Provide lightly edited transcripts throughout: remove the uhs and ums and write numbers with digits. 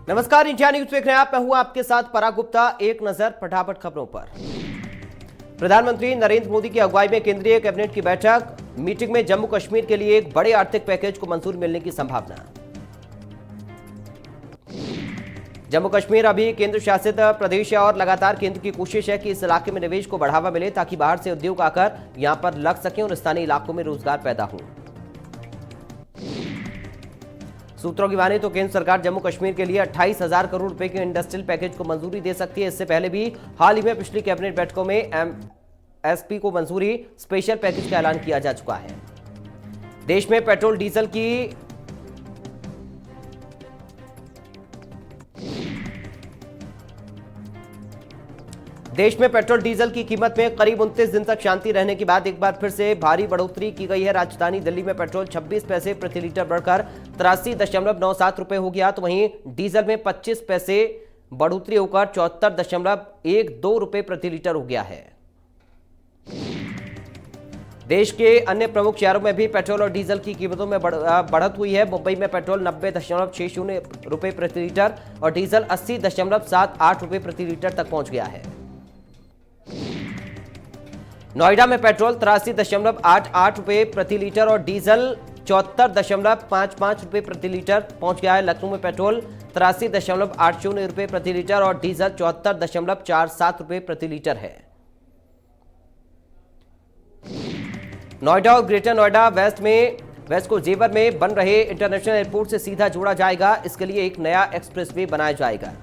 नमस्कार, India news देख रहे हैं आप। मैं हूं आपके साथ पराग गुप्ता। एक नजर फटाफट खबरों पर। प्रधानमंत्री नरेंद्र मोदी की अगुवाई में केंद्रीय कैबिनेट की बैठक। मीटिंग में जम्मू कश्मीर के लिए एक बड़े आर्थिक पैकेज को मंजूरी मिलने की संभावना। जम्मू कश्मीर अभी केंद्र शासित प्रदेश है और लगातार केंद्र की कोशिश है कि इस इलाके में निवेश को बढ़ावा मिले ताकि बाहर से उद्योग आकर यहां पर लग सके और स्थानीय इलाकों में रोजगार पैदा हो। सूत्रों की माने तो केंद्र सरकार जम्मू कश्मीर के लिए 28,000 करोड़ रुपए के इंडस्ट्रियल पैकेज को मंजूरी दे सकती है। इससे पहले भी हाल ही में पिछली कैबिनेट बैठकों में एमएसपी को मंजूरी, स्पेशल पैकेज का ऐलान किया जा चुका है। देश में पेट्रोल डीजल की कीमत में करीब 29 दिन तक शांति रहने के बाद एक बार फिर से भारी बढ़ोतरी की गई है। राजधानी दिल्ली में पेट्रोल 26 पैसे प्रति लीटर बढ़कर 83.97 रुपए हो गया, तो वहीं डीजल में 25 पैसे बढ़ोतरी होकर 74.12 रुपए प्रति लीटर हो गया है। देश के अन्य प्रमुख शहरों में भी पेट्रोल और डीजल की कीमतों में बढ़त हुई है। मुंबई में पेट्रोल 90.60 रुपए प्रति लीटर और डीजल 80.78 रुपए प्रति लीटर तक पहुंच गया है। नोएडा में पेट्रोल 83.88 रुपए प्रति लीटर और डीजल 74.55 रुपए प्रति लीटर पहुंच गया है। लखनऊ में पेट्रोल 83.80 रुपए प्रति लीटर और डीजल 74.47 रुपए प्रति लीटर है। नोएडा और ग्रेटर नोएडा वेस्ट को जेवर में बन रहे इंटरनेशनल एयरपोर्ट से सीधा जोड़ा जाएगा। इसके लिए एक नया एक्सप्रेसवे बनाया जाएगा।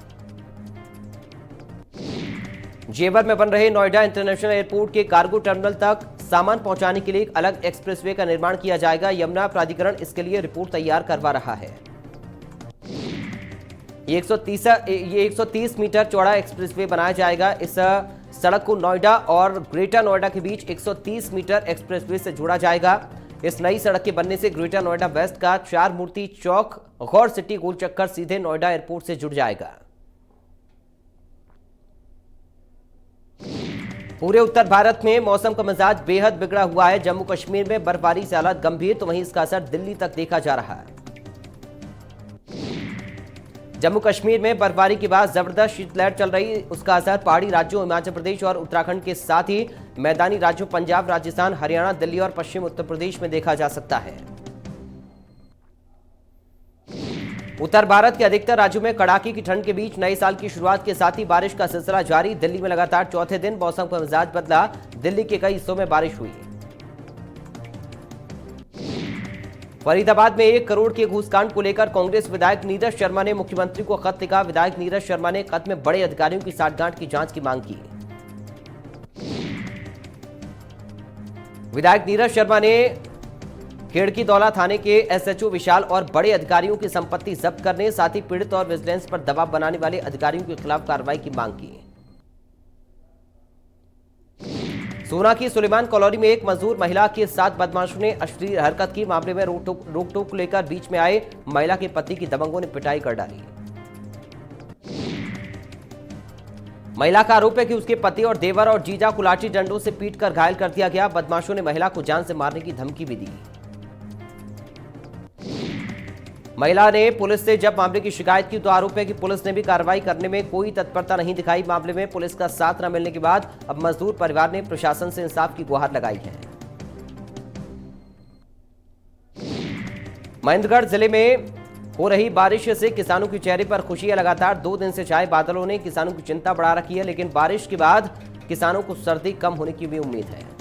जेवर में बन रहे नोएडा इंटरनेशनल एयरपोर्ट के कार्गो टर्मिनल तक सामान पहुंचाने के लिए एक अलग एक्सप्रेसवे का निर्माण किया जाएगा। यमुना प्राधिकरण इसके लिए रिपोर्ट तैयार करवा रहा है। ये 130 मीटर चौड़ा एक्सप्रेसवे बनाया जाएगा। इस सड़क को नोएडा और ग्रेटर नोएडा के बीच 130 मीटर एक्सप्रेसवे से जोड़ा जाएगा। इस नई सड़क के बनने से ग्रेटर नोएडा वेस्ट का चार मूर्ति चौक गौर सिटी गोल चक्कर सीधे नोएडा एयरपोर्ट से जुड़ जाएगा। पूरे उत्तर भारत में मौसम का मिजाज बेहद बिगड़ा हुआ है। जम्मू कश्मीर में बर्फबारी से हालात गंभीर, तो वहीं इसका असर दिल्ली तक देखा जा रहा है। जम्मू कश्मीर में बर्फबारी के बाद जबरदस्त शीतलहर चल रही, उसका असर पहाड़ी राज्यों हिमाचल प्रदेश और उत्तराखंड के साथ ही मैदानी राज्यों पंजाब, राजस्थान, हरियाणा, दिल्ली और पश्चिम उत्तर प्रदेश में देखा जा सकता है। उत्तर भारत के अधिकतर राज्यों में कड़ाके की ठंड के बीच नए साल की शुरुआत के साथ ही बारिश का सिलसिला जारी। दिल्ली में लगातार चौथे दिन मौसम का मिजाज बदला। दिल्ली के कई हिस्सों में बारिश हुई। फरीदाबाद में 1 करोड़ के घूसकांड को लेकर कांग्रेस विधायक नीरज शर्मा ने मुख्यमंत्री को खत लिखा। विधायक नीरज शर्मा ने खत में बड़े अधिकारियों की साठगांठ की जांच की मांग की। विधायक नीरज शर्मा ने खेड़की दौला थाने के एसएचओ विशाल और बड़े अधिकारियों की संपत्ति जब्त करने, साथ ही पीड़ित और विजिलेंस पर दबाव बनाने वाले अधिकारियों के खिलाफ कार्रवाई की मांग की। सोना की सुलेमान कॉलोनी में एक मजदूर महिला के साथ बदमाशों ने अश्लील हरकत की। मामले में रोक टोक को लेकर बीच में आए महिला के पति की दबंगों ने पिटाई कर डाली। महिला का आरोप है कि उसके पति और देवर और जीजा को लाठी डंडों से पीटकर घायल कर दिया गया। बदमाशों ने महिला को जान से मारने की धमकी भी दी। महिला ने पुलिस से जब मामले की शिकायत की तो आरोप है कि पुलिस ने भी कार्रवाई करने में कोई तत्परता नहीं दिखाई। मामले में पुलिस का साथ न मिलने के बाद अब मजदूर परिवार ने प्रशासन से इंसाफ की गुहार लगाई है। महेंद्रगढ़ जिले में हो रही बारिश से किसानों के चेहरे पर खुशी है। लगातार 2 दिन से छाए बादलों ने किसानों की चिंता बढ़ा रखी है, लेकिन बारिश के बाद किसानों को सर्दी कम होने की भी उम्मीद है।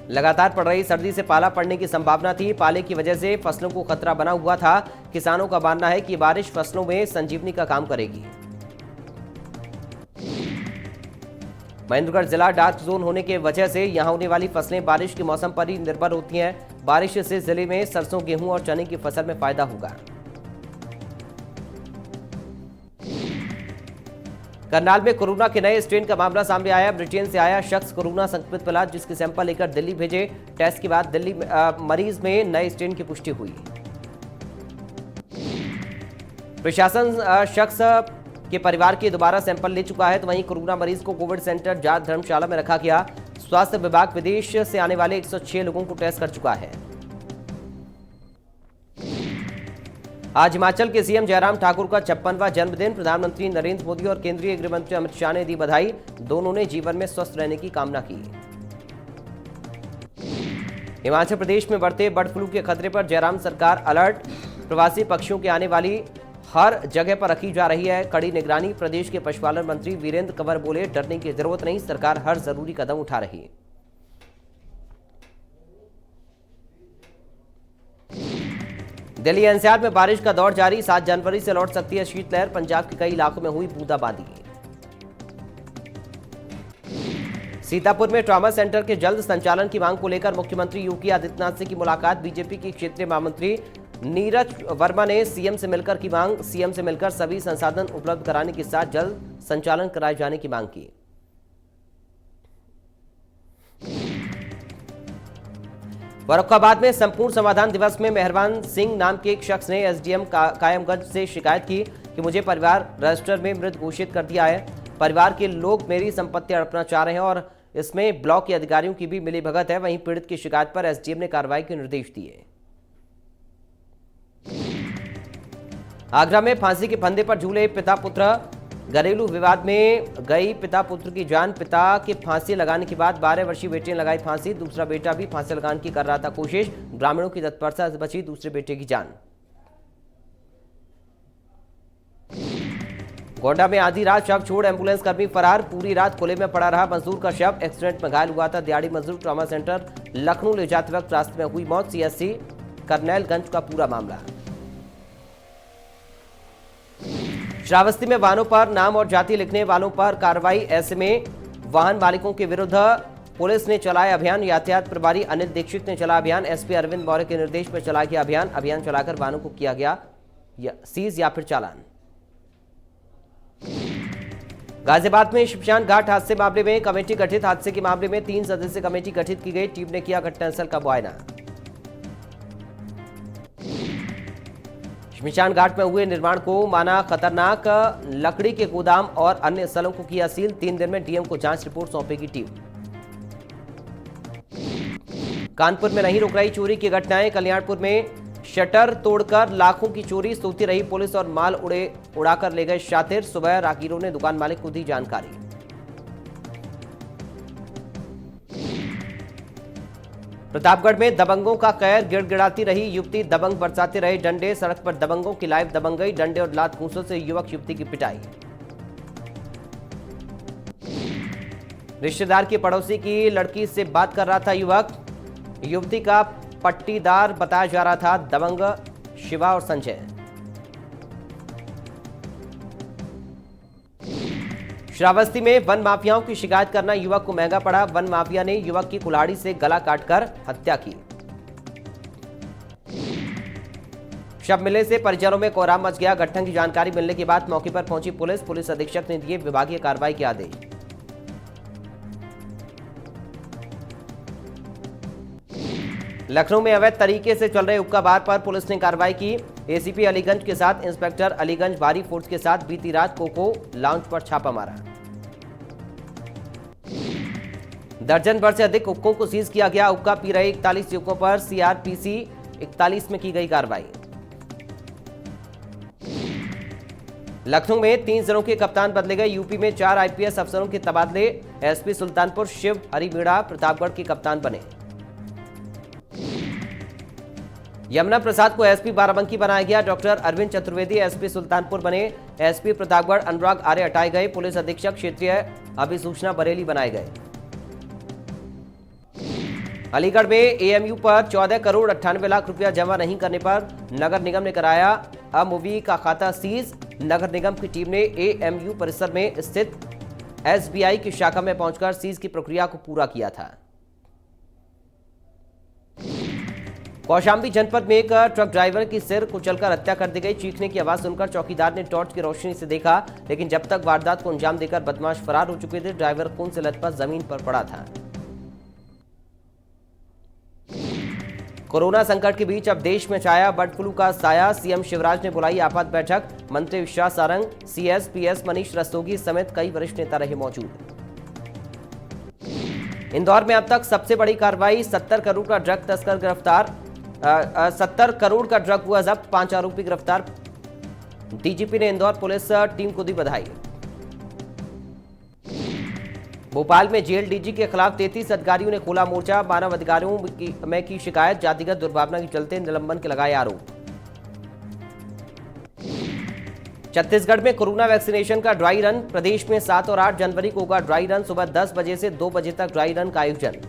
लगातार पड़ रही सर्दी से पाला पड़ने की संभावना थी। पाले की वजह से फसलों को खतरा बना हुआ था। किसानों का मानना है कि बारिश फसलों में संजीवनी का काम करेगी। महेंद्रगढ़ जिला डार्क जोन होने की वजह से यहां होने वाली फसलें बारिश के मौसम पर ही निर्भर होती हैं। बारिश से जिले में सरसों, गेहूं और चने की फसल में फायदा होगा। करनाल में कोरोना के नए स्ट्रेन का मामला सामने आया। ब्रिटेन से आया शख्स कोरोना संक्रमित मिला, जिसके सैंपल लेकर दिल्ली भेजे। टेस्ट के बाद दिल्ली मरीज में नए स्ट्रेन की पुष्टि हुई। प्रशासन शख्स के परिवार के दोबारा सैंपल ले चुका है, तो वहीं कोरोना मरीज को कोविड सेंटर जांच धर्मशाला में रखा गया। स्वास्थ्य विभाग विदेश से आने वाले 106 लोगों को टेस्ट कर चुका है। आज हिमाचल के सीएम जयराम ठाकुर का 56वां जन्मदिन। प्रधानमंत्री नरेंद्र मोदी और केंद्रीय गृह मंत्री अमित शाह ने दी बधाई। दोनों ने जीवन में स्वस्थ रहने की कामना की। हिमाचल प्रदेश में बढ़ते बर्ड फ्लू के खतरे पर जयराम सरकार अलर्ट। प्रवासी पक्षियों के आने वाली हर जगह पर रखी जा रही है कड़ी निगरानी। प्रदेश के पशुपालन मंत्री वीरेंद्र कंवर बोले, डरने की जरूरत नहीं, सरकार हर जरूरी कदम उठा रही है। दिल्ली एनसीआर में बारिश का दौर जारी। 7 जनवरी से लौट सकती है शीतलहर। पंजाब के कई इलाकों में हुई बूंदाबांदी। सीतापुर में ट्रॉमा सेंटर के जल्द संचालन की मांग को लेकर मुख्यमंत्री योगी आदित्यनाथ से की मुलाकात। बीजेपी की क्षेत्रीय महामंत्री नीरज वर्मा ने सीएम से मिलकर की मांग। सीएम से मिलकर सभी संसाधन उपलब्ध कराने के साथ जल्द संचालन कराए जाने की मांग की। फर्रुखाबाद में संपूर्ण समाधान दिवस में मेहरबान सिंह नाम के एक शख्स ने एसडीएम कायमगंज से शिकायत की कि मुझे परिवार रजिस्टर में मृत घोषित कर दिया है। परिवार के लोग मेरी संपत्ति हड़पना चाह रहे हैं और इसमें ब्लॉक के अधिकारियों की भी मिलीभगत है। वहीं पीड़ित की शिकायत पर एसडीएम ने कार्रवाई के निर्देश दिए। आगरा में फांसी के फंदे पर झूले पिता पुत्र। घरेलू विवाद में गई पिता पुत्र की जान। पिता के फांसी लगाने के बाद 12 वर्षीय बेटे ने लगाई फांसी। दूसरा बेटा भी फांसी लगाने की कर रहा था कोशिश। ग्रामीणों की तत्परता से बची दूसरे बेटे की जान। गोंडा में आधी रात शव छोड़ एम्बुलेंस कर्मी फरार। पूरी रात खुले में पड़ा रहा मजदूर का शव। एक्सीडेंट में घायल हुआ था दिहाड़ी मजदूर। ट्रॉमा सेंटर लखनऊ ले जाते वक्त रास्ते में हुई मौत। सीएससी करनैलगंज का पूरा मामला। श्रावस्ती में वाहनों पर नाम और जाति लिखने वालों पर कार्रवाई। ऐसे में वाहन मालिकों के विरुद्ध पुलिस ने चलाया अभियान। यातायात प्रभारी अनिल दीक्षित ने चला अभियान। एसपी अरविंद मौर्य के निर्देश पर चलाया गया अभियान। अभियान चलाकर वाहनों को किया गया सीज या फिर चालान। गाजियाबाद में शमशान घाट हादसे मामले में कमेटी गठित। हादसे के मामले में 3 सदस्यीय कमेटी गठित की गई। टीम ने किया घटनास्थल का मुआयना। शमशान घाट में हुए निर्माण को माना खतरनाक। लकड़ी के गोदाम और अन्य स्थलों को किया सील। 3 दिन में डीएम को जांच रिपोर्ट सौंपेगी टीम। कानपुर में नहीं रुक रही चोरी की घटनाएं। कल्याणपुर में शटर तोड़कर लाखों की चोरी। सोती रही पुलिस और माल उड़ाकर ले गए शातिर। सुबह राहगीरों ने दुकान मालिक को दी जानकारी। प्रतापगढ़ में दबंगों का कहर। गिड़गिड़ाती रही युवती। दबंग बरसाते रहे डंडे। सड़क पर दबंगों की लाइव दबंगई। डंडे और लात घूंसों से युवक युवती की पिटाई। रिश्तेदार की पड़ोसी की लड़की से बात कर रहा था युवक। युवती का पट्टीदार बताया जा रहा था दबंग शिवा और संजय। श्रावस्ती में वन माफियाओं की शिकायत करना युवक को महंगा पड़ा। वन माफिया ने युवक की कुल्हाड़ी से गला काटकर हत्या की। शव मिलने से परिजनों में कोहराम मच गया। घटना की जानकारी मिलने के बाद मौके पर पहुंची पुलिस। पुलिस अधीक्षक ने दिए विभागीय कार्रवाई के आदेश। लखनऊ में अवैध तरीके से चल रहे हुक्का बार पर पुलिस ने कार्रवाई की। एसीपी अलीगंज के साथ इंस्पेक्टर अलीगंज भारी फोर्स के साथ बीती रात कोको लाउंज पर छापा मारा। दर्जन भर से अधिक हुक्कों को सीज किया गया। हुक्का पी रहे 41 युवकों पर सीआरपीसी 41 में की गई कार्रवाई। लखनऊ में 3 जिलों के कप्तान बदले गए। यूपी में 4 आईपीएस अफसरों के तबादले। एसपी सुल्तानपुर शिव हरि मीणा प्रतापगढ़ के कप्तान बने। यमुना प्रसाद को एसपी बाराबंकी बनाया गया। डॉक्टर अरविंद चतुर्वेदी एसपी सुल्तानपुर बने। एसपी प्रतापगढ़ अनुराग आर्य हटाए गए। पुलिस अधीक्षक क्षेत्रीय अभिसूचना बरेली बनाए गए। अलीगढ़ में एएमयू पर 14 करोड़ 98 लाख रुपया जमा नहीं करने पर नगर निगम ने कराया अमूवी का खाता सीज। नगर निगम की टीम ने एएमयू परिसर में स्थित एसबीआई की शाखा में पहुंचकर सीज की प्रक्रिया को पूरा किया था। कौशाम्बी जनपद में एक ट्रक ड्राइवर की सिर कुचलकर हत्या कर दी गई। चीखने की आवाज सुनकर चौकीदार ने टॉर्च की रोशनी से देखा, लेकिन जब तक वारदात को अंजाम देकर बदमाश फरार हो चुके थे। ड्राइवर खून से लथपथ जमीन पर पड़ा था। कोरोना संकट के बीच अब देश में छाया बर्ड फ्लू का साया। सीएम शिवराज ने बुलाई आपात बैठक। मंत्री विश्वास सारंग, सीएस पीएस मनीष रस्तोगी समेत कई वरिष्ठ नेता रहे मौजूद। इंदौर में अब तक सबसे बड़ी कार्रवाई। 70 करोड़ का ड्रग तस्कर गिरफ्तार। 70 करोड़ का ड्रग हुआ जब्त, 5 आरोपी गिरफ्तार। डीजीपी ने इंदौर पुलिस टीम को दी बधाई। भोपाल में जेल डीजी के खिलाफ 33 अधिकारियों ने खोला मोर्चा, मानव अधिकारियों में की शिकायत, जातिगत दुर्भावना के चलते निलंबन के लगाए आरोप। छत्तीसगढ़ में कोरोना वैक्सीनेशन का ड्राई रन, प्रदेश में 7 और 8 जनवरी को होगा ड्राई रन, सुबह 10 बजे से 2 बजे तक ड्राई रन का आयोजन।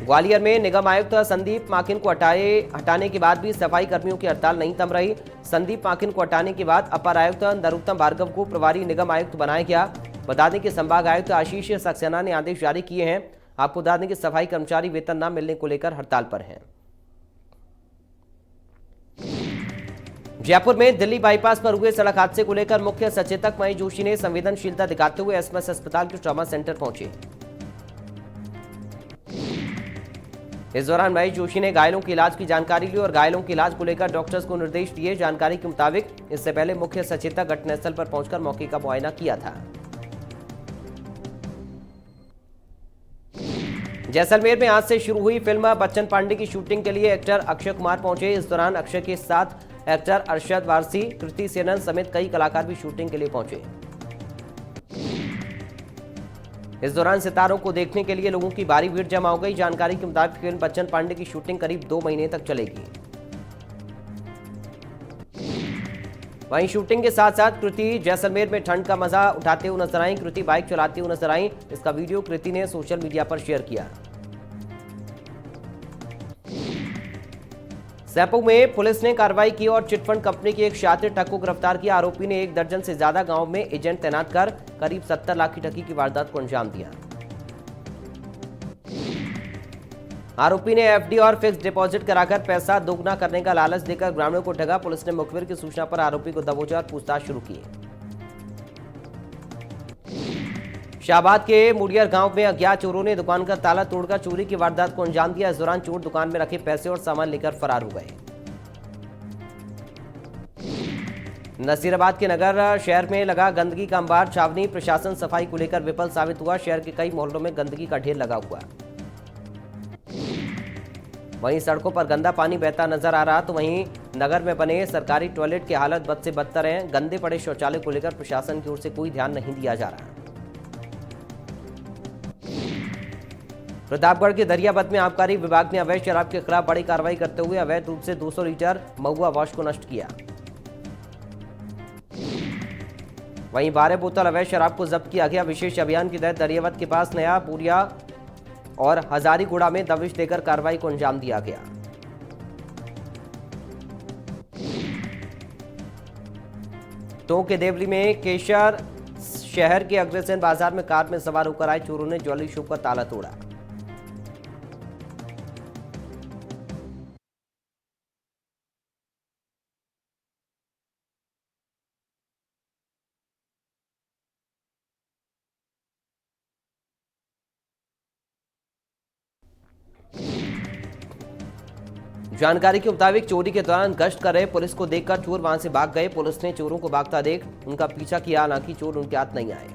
ग्वालियर में निगम आयुक्त संदीप माकिन को हटाने के बाद भी सफाई कर्मियों की हड़ताल नहीं थम रही। संदीप माकिन को हटाने के बाद अपर आयुक्त नरोत्तम भार्गव को प्रभारी निगम आयुक्त बनाया गया। बता दें कि संभाग आयुक्त आशीष सक्सेना ने आदेश जारी किए हैं। आपको बता दें कि सफाई कर्मचारी वेतन न मिलने को लेकर हड़ताल पर हैं। जयपुर में दिल्ली बाईपास पर हुए सड़क हादसे को लेकर मुख्य सचेतक महेश जोशी ने संवेदनशीलता दिखाते हुए एसएमएस अस्पताल के ट्रॉमा सेंटर पहुंचे। इस दौरान महेश जोशी ने घायलों के इलाज की जानकारी ली और घायलों के इलाज को लेकर डॉक्टर्स को निर्देश दिए। जानकारी के मुताबिक इससे पहले मुख्य सचेतक घटनास्थल पर पहुंचकर मौके का मुआयना किया था। जैसलमेर में आज से शुरू हुई फिल्म बच्चन पांडे की शूटिंग के लिए एक्टर अक्षय कुमार पहुंचे। इस दौरान अक्षय के साथ एक्टर अरशद वारसी, कृति सेनन समेत कई कलाकार भी शूटिंग के लिए पहुंचे। इस दौरान सितारों को देखने के लिए लोगों की भारी भीड़ जमा हो गई। जानकारी के मुताबिक फिल्म बच्चन पांडे की शूटिंग करीब 2 महीने तक चलेगी। वहीं शूटिंग के साथ साथ कृति जैसलमेर में ठंड का मजा उठाते हुए नजर आई। कृति बाइक चलाती हुई नजर आई। इसका वीडियो कृति ने सोशल मीडिया पर शेयर किया। सैपू में पुलिस ने कार्रवाई की और चिटफंड कंपनी की एक शातिर ठग को गिरफ्तार किया। आरोपी ने 1 दर्जन से ज्यादा गांव में एजेंट तैनात कर करीब 70 लाख की ठगी की वारदात को अंजाम दिया। आरोपी ने एफडी और फिक्स डिपॉजिट कराकर पैसा दोगुना करने का लालच देकर ग्रामीणों को ठगा। पुलिस ने मुखबिर की सूचना पर आरोपी को दबोचा और पूछताछ शुरू की। शाहबाद के मुड़ियर गांव में अज्ञात चोरों ने दुकान का ताला तोड़कर चोरी की वारदात को अंजाम दिया। इस दौरान चोर दुकान में रखे पैसे और सामान लेकर फरार हो गए। नसीराबाद के नगर शहर में लगा गंदगी का अंबार, छावनी प्रशासन सफाई को लेकर विफल साबित हुआ। शहर के कई मोहल्लों में गंदगी का ढेर लगा हुआ। वहीं सड़कों पर गंदा पानी बहता नजर आ रहा, तो वहीं नगर में बने सरकारी टॉयलेट की हालत बद से बदतर है। गंदे पड़े शौचालय को लेकर प्रशासन की ओर से कोई ध्यान नहीं दिया जा रहा। प्रतापगढ़ के दरियाबंद में आबकारी विभाग ने अवैध शराब के खिलाफ बड़ी कार्रवाई करते हुए अवैध रूप से 200 लीटर महुआ वॉश को नष्ट किया। वहीं 12 बोतल अवैध शराब को जब्त किया गया। विशेष अभियान के तहत दरियाबंद के पास नया पूरिया और हजारीगुड़ा में दबिश देकर कार्रवाई को अंजाम दिया गया। टोंक के देवली में केशर शहर के अग्रसेन बाजार में कार में सवार होकर आए चोरों ने ज्वेलरी शॉप का ताला तोड़ा। जानकारी के मुताबिक चोरी के दौरान गश्त कर रहे पुलिस को देखकर चोर वहां से भाग गए। पुलिस ने चोरों को भागता देख उनका पीछा किया, हालांकि चोर उनके हाथ नहीं आए।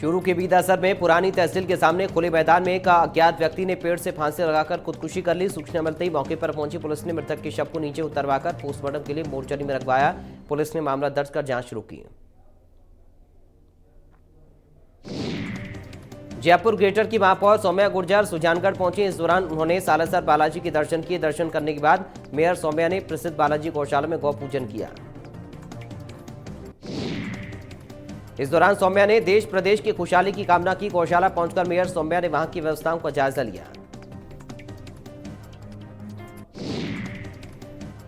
चूरू के बीदासर में पुरानी तहसील के सामने खुले मैदान में एक अज्ञात व्यक्ति ने पेड़ से फांसी लगाकर खुदकुशी कर ली। सूचना मिलते ही मौके पर पहुंची पुलिस ने मृतक के शव को नीचे उतरवाकर पोस्टमार्टम के लिए मोर्चरी में रखवाया। पुलिस ने मामला दर्ज कर जांच शुरू की। जयपुर ग्रेटर की महापौर सौम्या गुर्जर सुजानगढ़ पहुंची। इस दौरान उन्होंने सालासर बालाजी के दर्शन किए। दर्शन करने के बाद मेयर सौम्या ने प्रसिद्ध बालाजी गौशाला में गौ पूजन किया। इस दौरान सौम्या ने देश प्रदेश की खुशहाली की कामना की। गौशाला पहुंचकर मेयर सौम्या ने वहां की व्यवस्थाओं का जायजा लिया।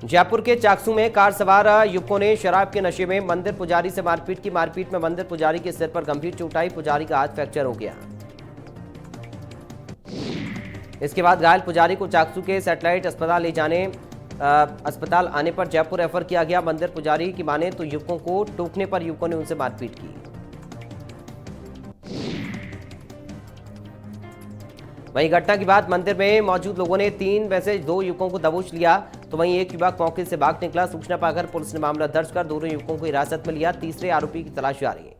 जयपुर के चाकसू में कार सवार युवकों ने शराब के नशे में मंदिर पुजारी से मारपीट की। मारपीट में मंदिर पुजारी के सिर पर गंभीर चोट आई। पुजारी का हाथ फ्रैक्चर हो गया। इसके बाद घायल पुजारी को चाकसू के सैटेलाइट अस्पताल आने पर जयपुर रेफर किया गया। मंदिर पुजारी की माने तो युवकों को टोकने पर युवकों ने उनसे मारपीट की। वहीं घटना के बाद मंदिर में मौजूद लोगों ने 3 में से 2 युवकों को दबोच लिया, तो वहीं एक युवक मौके से भाग निकला। सूचना पाकर पुलिस ने मामला दर्ज कर दोनों युवकों को हिरासत में लिया। तीसरे आरोपी की तलाश जारी है।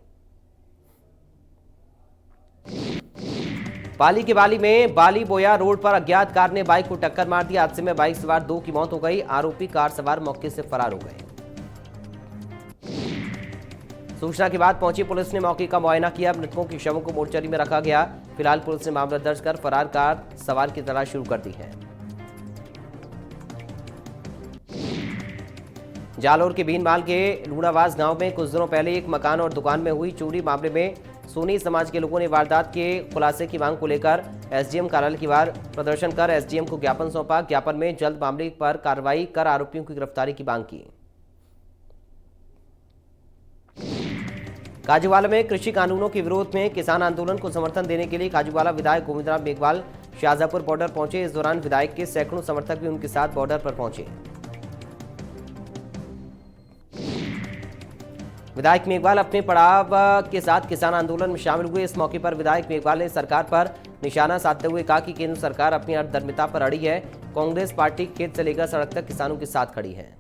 पाली के बाली में बाली बोया रोड पर अज्ञात कार ने बाइक को टक्कर मार दी। हादसे में बाइक सवार 2 की मौत हो गई। आरोपी कार सवार मौके से फरार हो गए। सूचना के बाद पहुंची पुलिस ने मौके का मुआयना किया। मृतकों के शवों को मोर्चरी में रखा गया। फिलहाल पुलिस ने मामला दर्ज कर फरार कार सवार की तलाश शुरू कर दी है। जालोर के भीनमाल के लूणावास गांव में कुछ दिनों पहले एक मकान और दुकान में हुई चोरी मामले में सोनी समाज के लोगों ने वारदात के खुलासे की मांग को लेकर एसडीएम कार्यालय की बाहर प्रदर्शन कर एसडीएम को ज्ञापन सौंपा। ज्ञापन में जल्द मामले पर कार्रवाई कर आरोपियों की गिरफ्तारी की मांग की। काजूवाला में कृषि कानूनों के विरोध में किसान आंदोलन को समर्थन देने के लिए काजूवाला विधायक गोविंदराम मेघवाल शाहजहांपुर बॉर्डर पहुंचे। इस दौरान विधायक के सैकड़ों समर्थक भी उनके साथ बॉर्डर पर पहुंचे। विधायक मेघवाल अपने पड़ाव के साथ किसान आंदोलन में शामिल हुए। इस मौके पर विधायक मेघवाल ने सरकार पर निशाना साधते हुए कहा कि केंद्र सरकार अपनी अर्थदर्मिता पर अड़ी है। कांग्रेस पार्टी खेत से लेकर सड़क तक किसानों के साथ खड़ी है।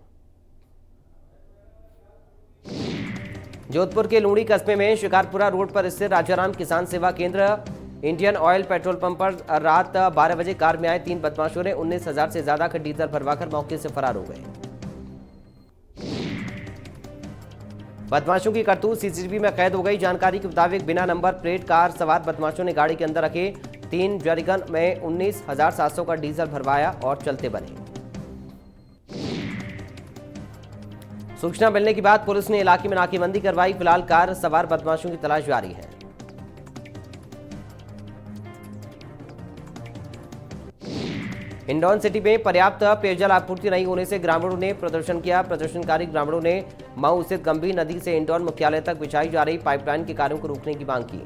जोधपुर के लूणी कस्बे में शिकारपुरा रोड पर स्थित राजाराम किसान सेवा केंद्र इंडियन ऑयल पेट्रोल पंप पर रात 12 बजे कार में आए 3 बदमाशों ने 19,000 से ज्यादा का डीजल भरवाकर मौके से फरार हो गए। बदमाशों की करतूत सीसीटीवी में कैद हो गई। जानकारी के मुताबिक बिना नंबर प्लेट कार सवार बदमाशों ने गाड़ी के अंदर रखे 3 जरिगन में 19,700 का डीजल भरवाया और चलते बने। सूचना मिलने के बाद पुलिस ने इलाके में नाकेबंदी करवाई। फिलहाल कार सवार बदमाशों की तलाश जारी है। हिंडौन सिटी में पर्याप्त पेयजल आपूर्ति नहीं होने से ग्रामीणों ने प्रदर्शन किया। प्रदर्शनकारी ग्रामीणों ने मऊ स्थित गंभीर नदी से हिंडौन मुख्यालय तक बिछाई जा रही पाइपलाइन के कार्यों को रोकने की मांग की।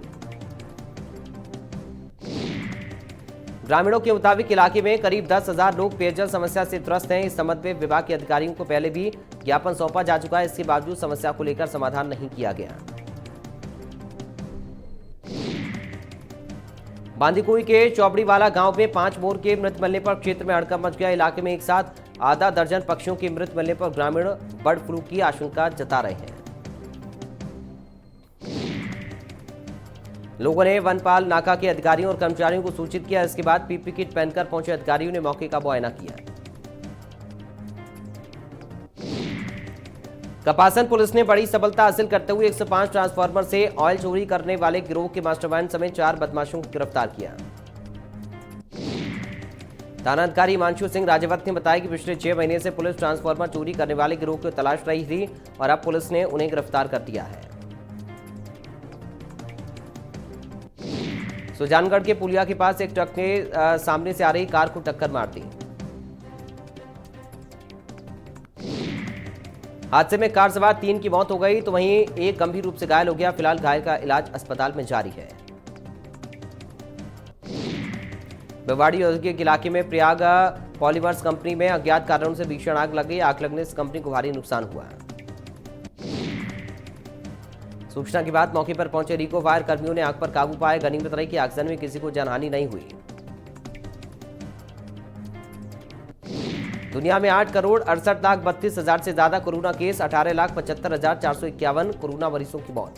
ग्रामीणों के मुताबिक इलाके में करीब 10,000 लोग पेयजल समस्या से त्रस्त हैं। इस संबंध में विभाग के अधिकारियों को पहले भी ज्ञापन सौंपा जा चुका है। इसके बावजूद समस्या को लेकर समाधान नहीं किया गया। बांदीकुई के चौबड़ीवाला गांव में 5 मोर के मृत मिलने पर क्षेत्र में हड़कंप मच गया। इलाके में एक साथ आधा दर्जन पक्षियों के मृत मिलने पर ग्रामीण बर्ड फ्लू की आशंका जता रहे हैं। लोगों ने वनपाल नाका के अधिकारियों और कर्मचारियों को सूचित किया। इसके बाद पीपी किट पहनकर पहुंचे अधिकारियों ने मौके का मुआयना किया। कपासन पुलिस ने बड़ी सफलता हासिल करते हुए 105 ट्रांसफार्मर से ऑयल चोरी करने वाले गिरोह के मास्टरमाइंड समेत 4 बदमाशों को गिरफ्तार किया। थानाधिकारी हिमांशु सिंह राजावत ने बताया कि पिछले 6 महीने से पुलिस ट्रांसफार्मर चोरी करने वाले गिरोह की तलाश रही थी और अब पुलिस ने उन्हें गिरफ्तार कर दिया है। सुजानगढ़ के पुलिया के पास एक ट्रक ने सामने से आ रही कार को टक्कर मार दी। हादसे में कार सवार 3 की मौत हो गई तो वहीं एक गंभीर रूप से घायल हो गया। फिलहाल घायल का इलाज अस्पताल में जारी है। भिवाड़ी औद्योगिक इलाके में प्रयाग पॉलीमर्स कंपनी में अज्ञात कारणों से भीषण आग लग गई। आग लगने से कंपनी को भारी नुकसान हुआ। सूचना के बाद मौके पर पहुंचे रिको फायर कर्मियों ने आग पर काबू पाया। गनीमत रही कि आगजनी में किसी को जानहानि नहीं हुई। दुनिया में 8,68,32,000 से ज्यादा कोरोना केस, 18,75,451 कोरोना मरीजों की मौत।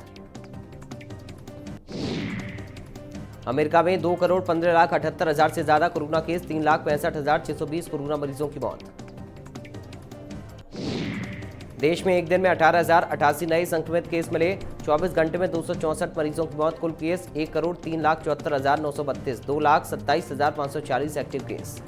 अमेरिका में 2,15,78,000 से ज्यादा कोरोना केस, 3,65,620 कोरोना मरीजों की मौत। देश में एक दिन में 18,088 नए संक्रमित केस मिले। 24 घंटे में 264 मरीजों की मौत। कुल केस 1,03,74,932, 2,27,540 एक्टिव केस।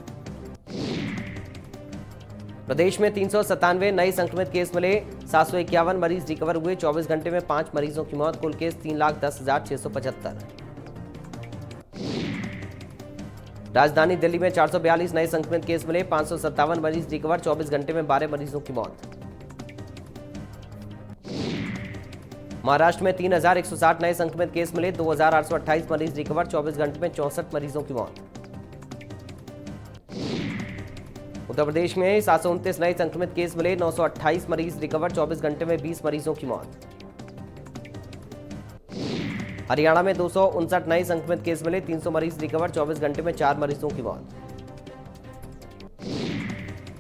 प्रदेश में 397 नए संक्रमित केस मिले। 751 मरीज रिकवर हुए। 24 घंटे में 5 मरीजों की मौत। कुल केस 3,10,675। राजधानी दिल्ली में 442 नए संक्रमित केस मिले। 557 मरीज रिकवर। 24 घंटे में 12 मरीजों की मौत। महाराष्ट्र में 3,160 नए संक्रमित केस मिले। 2,828 मरीज रिकवर। 24 घंटे में 64 मरीजों की मौत। उत्तर प्रदेश में 729 नए संक्रमित केस मिले। 928 मरीज रिकवर। 24 घंटे में 20 मरीजों की मौत। हरियाणा में 259 नए संक्रमित केस मिले। 300 मरीज रिकवर। 24 घंटे में 4 मरीजों की मौत।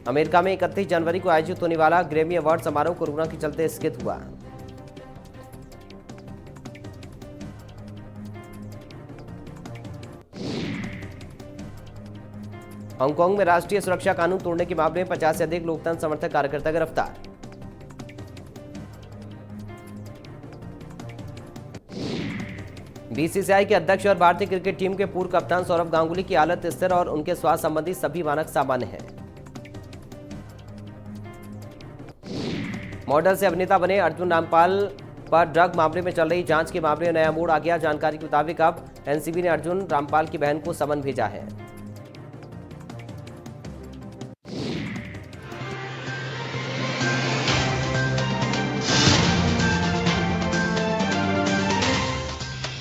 अमेरिका में 31 जनवरी को आयोजित होने वाला ग्रैमी अवार्ड समारोह कोरोना के चलते स्थगित हुआ। हांगकांग में राष्ट्रीय सुरक्षा कानून तोड़ने के मामले में 50 से अधिक लोकतंत्र समर्थक कार्यकर्ता गिरफ्तार। बीसीसीआई के अध्यक्ष और भारतीय क्रिकेट टीम के पूर्व कप्तान सौरव गांगुली की हालत स्थिर और उनके स्वास्थ्य संबंधी सभी मानक सामान्य हैं। मॉडल से अभिनेता बने अर्जुन रामपाल पर ड्रग मामले में चल रही जांच के मामले में नया मोड़ आ गया। जानकारी के मुताबिक अब एनसीबी ने अर्जुन रामपाल की बहन को समन भेजा है।